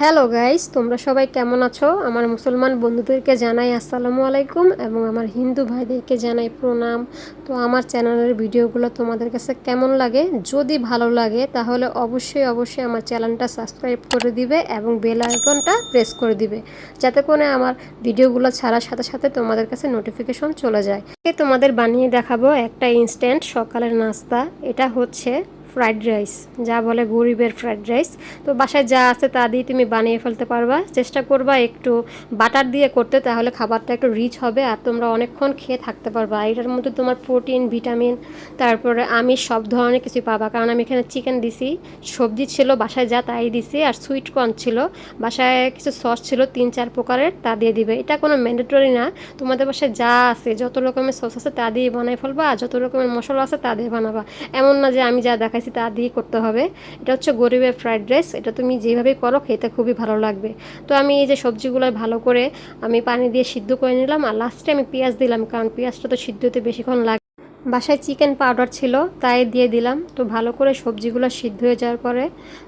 Hello guys, তোমরা সবাই কেমন আছো? আমার মুসলমান বন্ধুদেরকে জানাই আসসালামু আলাইকুম এবং আমার হিন্দু ভাইদেরকে জানাই প্রণাম। তো আমার চ্যানেলের ভিডিওগুলো তোমাদের কাছে কেমন লাগে? যদি ভালো লাগে তাহলে অবশ্যই আমার চ্যানেলটা সাবস্ক্রাইব করে দিবে এবং বেল আইকনটা প্রেস করে দিবে, যাতে করে আমার ভিডিওগুলো ছাড়ার সাথে সাথে তোমাদের কাছে নোটিফিকেশন চলে যায়। তোমাদের বানিয়ে দেখাবো একটা ইনস্ট্যান্ট সকালের নাস্তা। এটা হচ্ছে ফ্রাইড রাইস, যা বলে গরিবের ফ্রাইড রাইস। তো বাসায় যা আছে তা দিয়ে তুমি বানিয়ে ফেলতে পারবা। চেষ্টা করবা একটু বাটার দিয়ে করতে, তাহলে খাবারটা একটু রিচ হবে আর তোমরা অনেকক্ষণ খেয়ে থাকতে পারবা। এটার মধ্যে তোমার প্রোটিন, ভিটামিন, তারপরে আমিষ সব ধরনের কিছু পাবা, কারণ আমি এখানে চিকেন দিছি, সবজি ছিল বাসায় যা তাই দিছি, আর সুইট কর্ন ছিল বাসায়, কিছু সস ছিল 3-4 প্রকারের, তা দিয়ে দিবে। এটা কোনো ম্যান্ডেটরি না, তোমাদের বাসায় যা আছে যত রকমের সস আছে তা দিয়ে বানাই ফেলবা, আর যত রকমের মশলা আছে তা দিয়ে বানাবা। এমন না যে আমি যা দেখাইছি তা দিয়ে করতে হবে। এটা হচ্ছে গরিবের ফ্রাইড রাইস, এটা তুমি যেভাবেই করো খেতে খুবই ভালো লাগবে। তো আমি এই যে সবজিগুলো ভালো করে আমি পানি দিয়ে সিদ্ধ করে নিলাম, আর লাস্টে আমি পেঁয়াজ দিলাম, কারণ পেঁয়াজটা তো সিদ্ধ হতে বেশিক্ষণ লাগে। বাসায় চিকেন পাউডার ছিল তাই দিয়ে দিলাম। তো ভালো করে সবজিগুলো সিদ্ধ হয়ে যাওয়ার পরে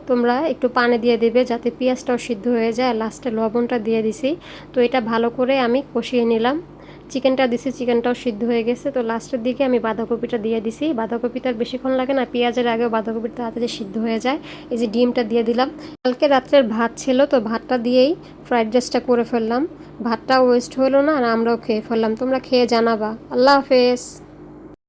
তোমরা একটু পানি দিয়ে দেবে যাতে পেঁয়াজটাও সিদ্ধ হয়ে যায়, আর লাস্টে লবণটা দিয়ে দিছি। তো এটা ভালো করে আমি কষিয়ে নিলাম। চিকেনটা দিছি, চিকেনটাও সিদ্ধ হয়ে গেছে। তো লাস্টের দিকে আমি বাঁধাকপিটা দিয়ে দিছি। বাঁধাকপিটা আর বেশিক্ষণ লাগে না, পেঁয়াজের আগেও বাঁধাকপিটা তাড়াতাড়ি সিদ্ধ হয়ে যায়। এই যে ডিমটা দিয়ে দিলাম। কালকে রাত্রের ভাত ছিল, তো ভাতটা দিয়েই ফ্রাইড রাইসটা করে ফেললাম। ভাতটাও ওয়েস্ট হলো না আর আমরাও খেয়ে ফেললাম। তোমরা খেয়ে জানাবা। আল্লাহ হাফেজ।